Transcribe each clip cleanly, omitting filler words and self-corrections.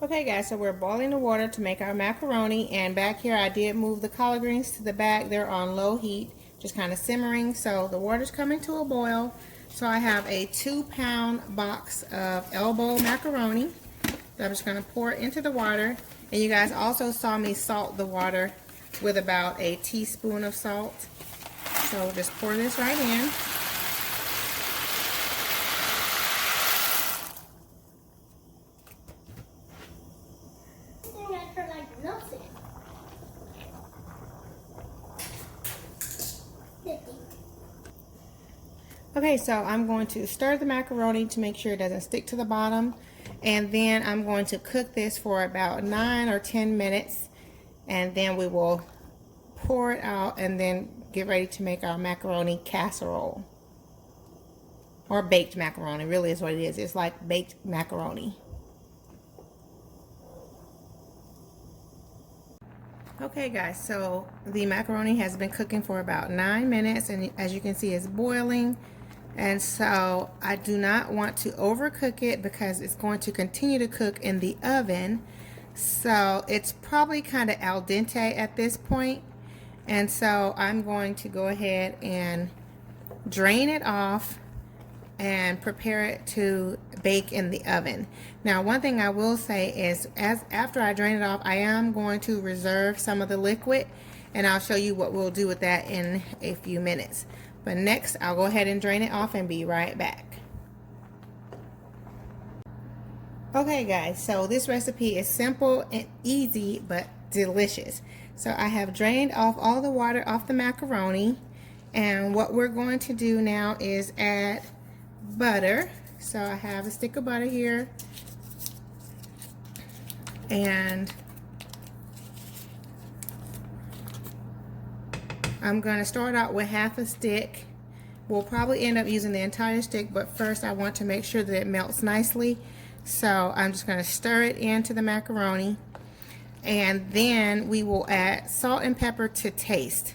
Okay guys, so we're boiling the water to make our macaroni, and back here I did move the collard greens to the back. They're on low heat, just kind of simmering, so the water's coming to a boil. So I have a 2-pound box of elbow macaroni that I'm just going to pour into the water. And you guys also saw me salt the water with about a teaspoon of salt. So just pour this right in. Okay, so I'm going to stir the macaroni to make sure it doesn't stick to the bottom, and then I'm going to cook this for about 9 or 10 minutes, and then we will pour it out and then get ready to make our macaroni casserole, or baked macaroni. Really is what it is. It's like baked macaroni. Okay guys, so the macaroni has been cooking for about 9 minutes, and as you can see, it's boiling. And so I do not want to overcook it because it's going to continue to cook in the oven. So it's probably kind of al dente at this point. And so I'm going to go ahead and drain it off and prepare it to bake in the oven. Now, one thing I will say is, after I drain it off, I am going to reserve some of the liquid, and I'll show you what we'll do with that in a few minutes. But next, I'll go ahead and drain it off and be right back. Okay guys, so this recipe is simple and easy, but delicious. So I have drained off all the water off the macaroni, and what we're going to do now is add butter. So I have a stick of butter here, and I'm going to start out with half a stick. We'll probably end up using the entire stick, but first I want to make sure that it melts nicely. So I'm just going to stir it into the macaroni, and then we will add salt and pepper to taste.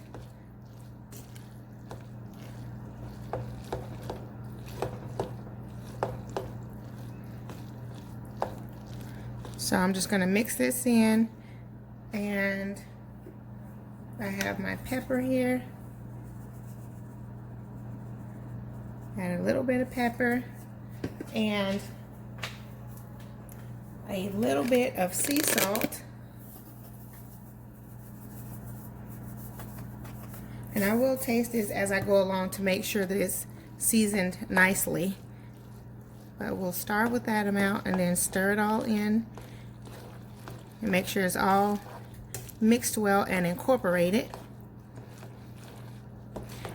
So I'm just going to mix this in, and I have my pepper here. Add a little bit of pepper and a little bit of sea salt. And I will taste this as I go along to make sure that it's seasoned nicely. But we'll start with that amount and then stir it all in and make sure it's all mixed well and incorporated.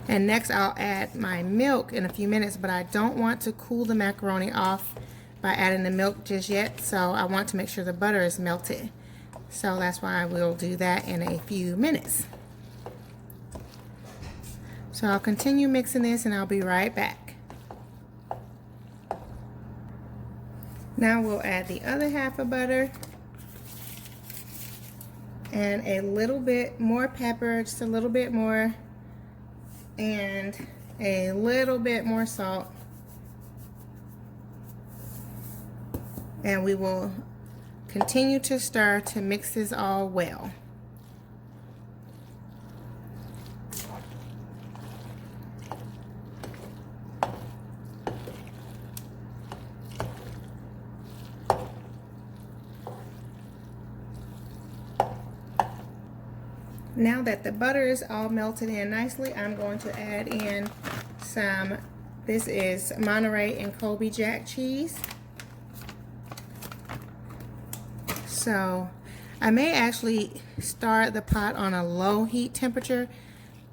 And next I'll add my milk in a few minutes, but I don't want to cool the macaroni off by adding the milk just yet, so I want to make sure the butter is melted. So that's why I will do that in a few minutes. So I'll continue mixing this and I'll be right back. Now we'll add the other half of butter and a little bit more pepper, just a little bit more, and a little bit more salt. And we will continue to stir to mix this all well. Now that the butter is all melted in nicely, I'm going to add in some, this is Monterey and Colby Jack cheese. So I may actually start the pot on a low heat temperature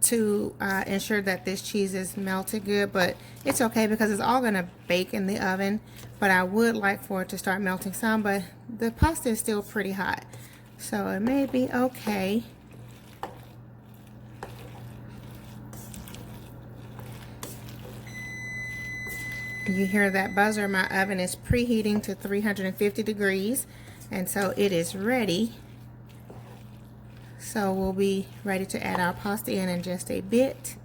to ensure that this cheese is melted good, but it's okay because it's all going to bake in the oven. But I would like for it to start melting some, but the pasta is still pretty hot, so it may be okay. You hear that buzzer? My oven is preheating to 350 degrees, and so it is ready. So we'll be ready to add our pasta in just a bit.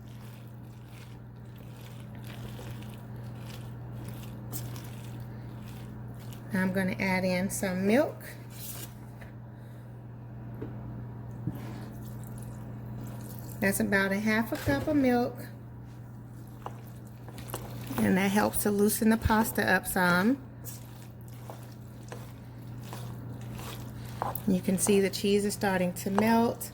I'm going to add in some milk. That's about a half a cup of milk. And that helps to loosen the pasta up some. You can see the cheese is starting to melt.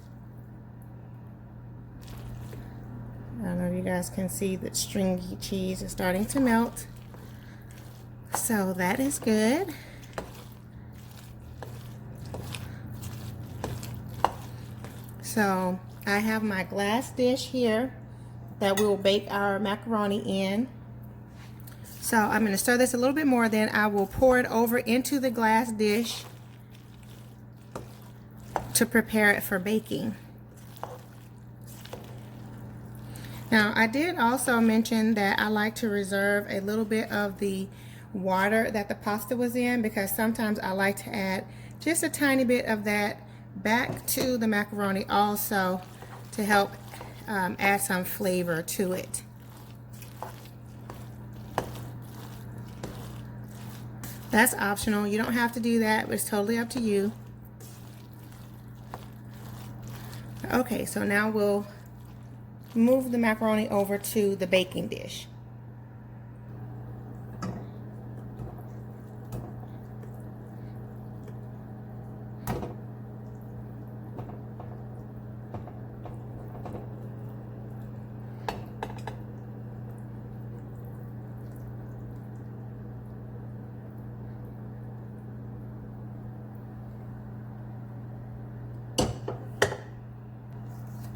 I don't know if you guys can see that stringy cheese is starting to melt. So that is good. So I have my glass dish here that we will bake our macaroni in. So I'm going to stir this a little bit more, then I will pour it over into the glass dish to prepare it for baking. Now, I did also mention that I like to reserve a little bit of the water that the pasta was in, because sometimes I like to add just a tiny bit of that back to the macaroni also to help add some flavor to it. That's optional. You don't have to do that, but it's totally up to you. Okay, so now we'll move the macaroni over to the baking dish.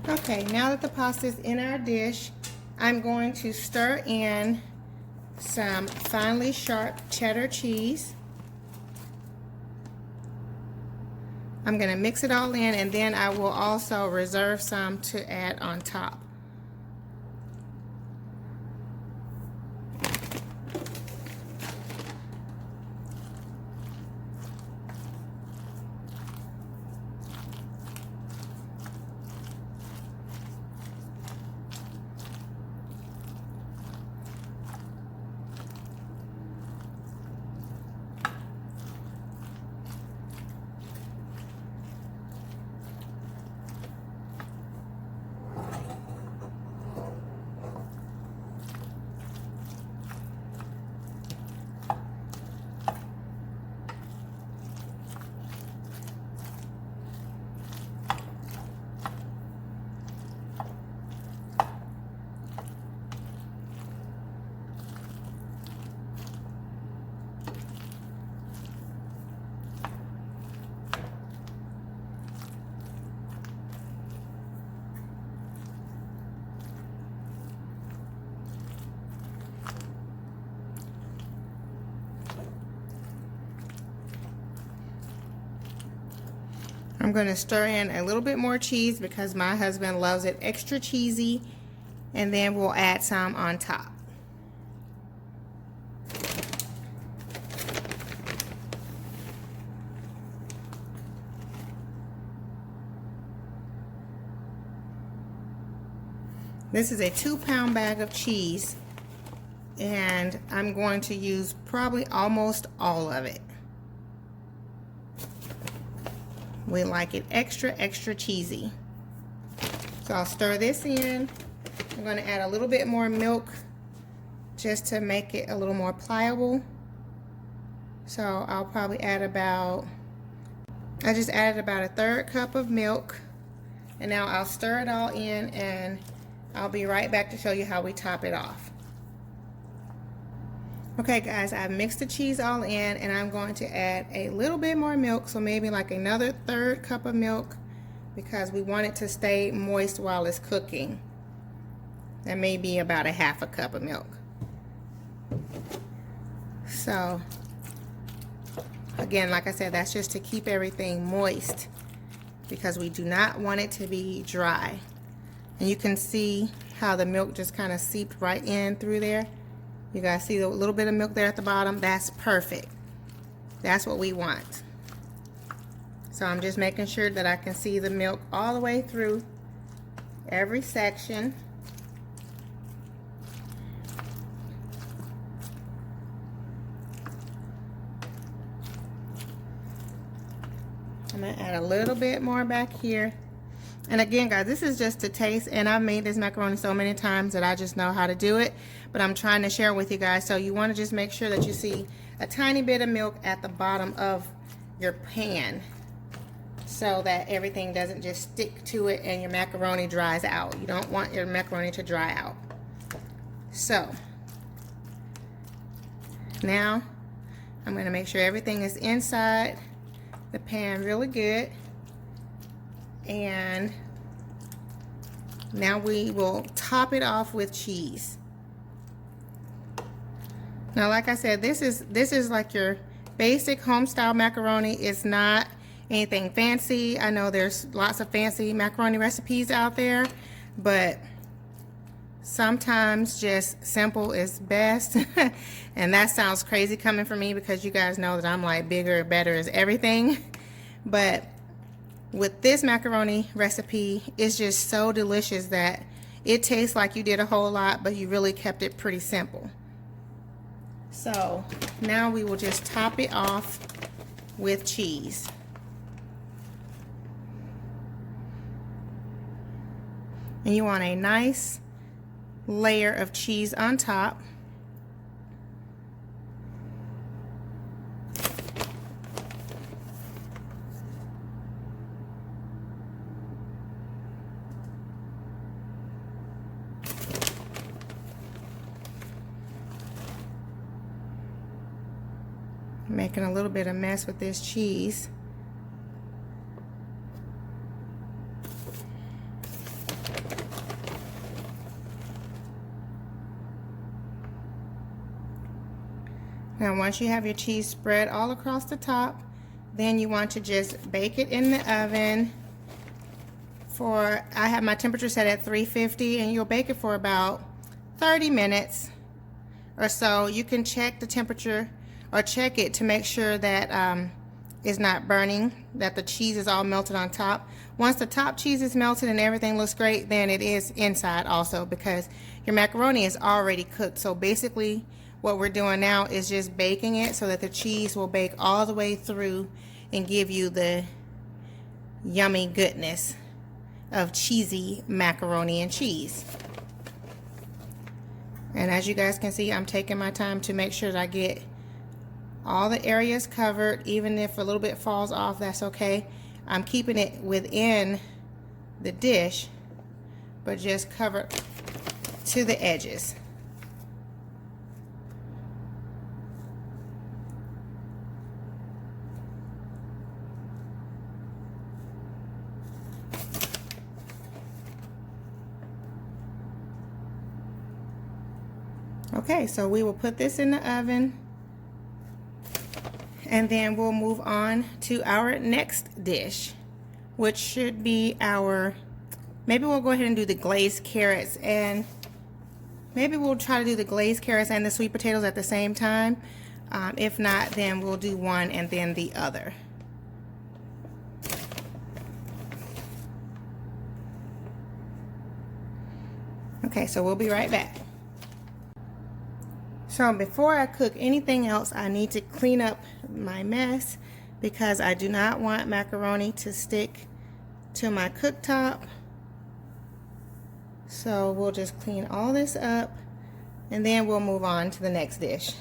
Okay, now that the pasta is in our dish, I'm going to stir in some finely sharp cheddar cheese. I'm going to mix it all in, and then I will also reserve some to add on top. I'm going to stir in a little bit more cheese because my husband loves it extra cheesy, and then we'll add some on top. This is a 2-pound bag of cheese, and I'm going to use probably almost all of it. We like it extra, extra cheesy. So I'll stir this in. I'm going to add a little bit more milk just to make it a little more pliable. So I'll probably add I just added about a 1/3 cup of milk. And now I'll stir it all in, and I'll be right back to show you how we top it off. Okay guys, I've mixed the cheese all in, and I'm going to add a little bit more milk, so maybe like another 1/3 cup of milk, because we want it to stay moist while it's cooking. That may be about a 1/2 cup of milk. So again, like I said, that's just to keep everything moist, because we do not want it to be dry. And you can see how the milk just kind of seeped right in through there. You guys see the little bit of milk there at the bottom? That's perfect. That's what we want. So I'm just making sure that I can see the milk all the way through every section. I'm going to add a little bit more back here. And again, guys, this is just to taste, and I've made this macaroni so many times that I just know how to do it, but I'm trying to share with you guys. So you want to just make sure that you see a tiny bit of milk at the bottom of your pan so that everything doesn't just stick to it and your macaroni dries out. You don't want your macaroni to dry out. So now I'm going to make sure everything is inside the pan really good. And now we will top it off with cheese. Now, like I said, this is like your basic home style macaroni. It's not anything fancy. I know there's lots of fancy macaroni recipes out there, but sometimes just simple is best. And that sounds crazy coming from me because you guys know that I'm like bigger, better is everything. But with this macaroni recipe, it's just so delicious that it tastes like you did a whole lot, but you really kept it pretty simple. So now we will just top it off with cheese. And you want a nice layer of cheese on top. Making a little bit of mess with this cheese. Now once you have your cheese spread all across the top, then you want to just bake it in the oven for, I have my temperature set at 350, and you'll bake it for about 30 minutes or so. You can check the temperature or check it to make sure that it's not burning, that the cheese is all melted on top. Once the top cheese is melted and everything looks great, then it is inside also, because your macaroni is already cooked. So basically what we're doing now is just baking it so that the cheese will bake all the way through and give you the yummy goodness of cheesy macaroni and cheese. And as you guys can see, I'm taking my time to make sure that I get all the areas covered. Even if a little bit falls off, that's okay. I'm keeping it within the dish, but just covered to the edges. Okay, so we will put this in the oven, and then we'll move on to our next dish, which should be our, maybe we'll go ahead and do the glazed carrots, and maybe we'll try to do the glazed carrots and the sweet potatoes at the same time. If not, then we'll do one and then the other. Okay, so we'll be right back. So before I cook anything else, I need to clean up my mess because I do not want macaroni to stick to my cooktop. So we'll just clean all this up and then we'll move on to the next dish.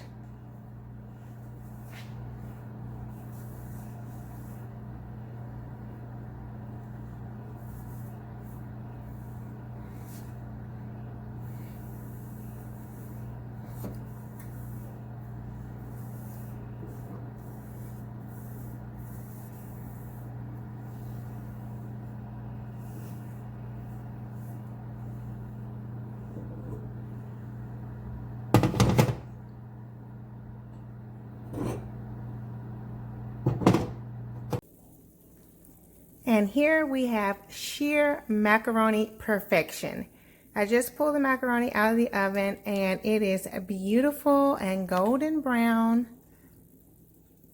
And here we have sheer macaroni perfection. I just pulled the macaroni out of the oven and it is beautiful and golden brown.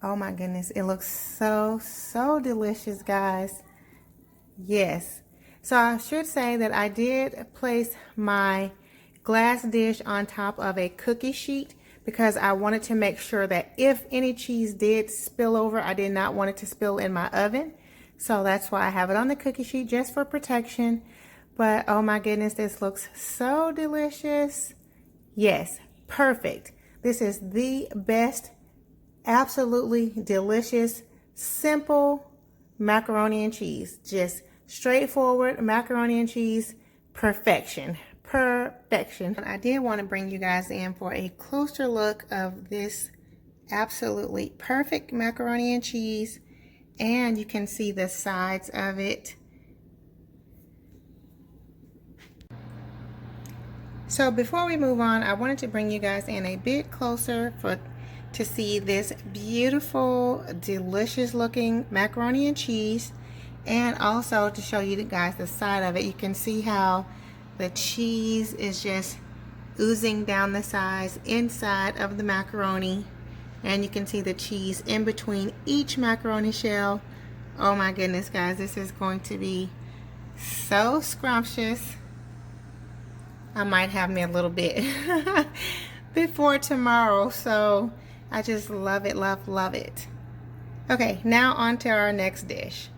Oh my goodness, it looks so delicious, guys. Yes. So I should say that I did place my glass dish on top of a cookie sheet because I wanted to make sure that if any cheese did spill over, I did not want it to spill in my oven. So that's why I have it on the cookie sheet, just for protection. But oh my goodness, this looks so delicious. Yes, perfect. This is the best, absolutely delicious, simple macaroni and cheese. Just straightforward macaroni and cheese, perfection. Perfection. I did want to bring you guys in for a closer look of this absolutely perfect macaroni and cheese, and you can see the sides of it. So before we move on, I wanted to bring you guys in a bit closer to see this beautiful, delicious looking macaroni and cheese, and also to show you guys the side of it. You can see how the cheese is just oozing down the sides inside of the macaroni, and you can see the cheese in between each macaroni shell. Oh my goodness, guys, this is going to be so scrumptious. I might have me a little bit before tomorrow, so I just love it, love it. Okay, now on to our next dish.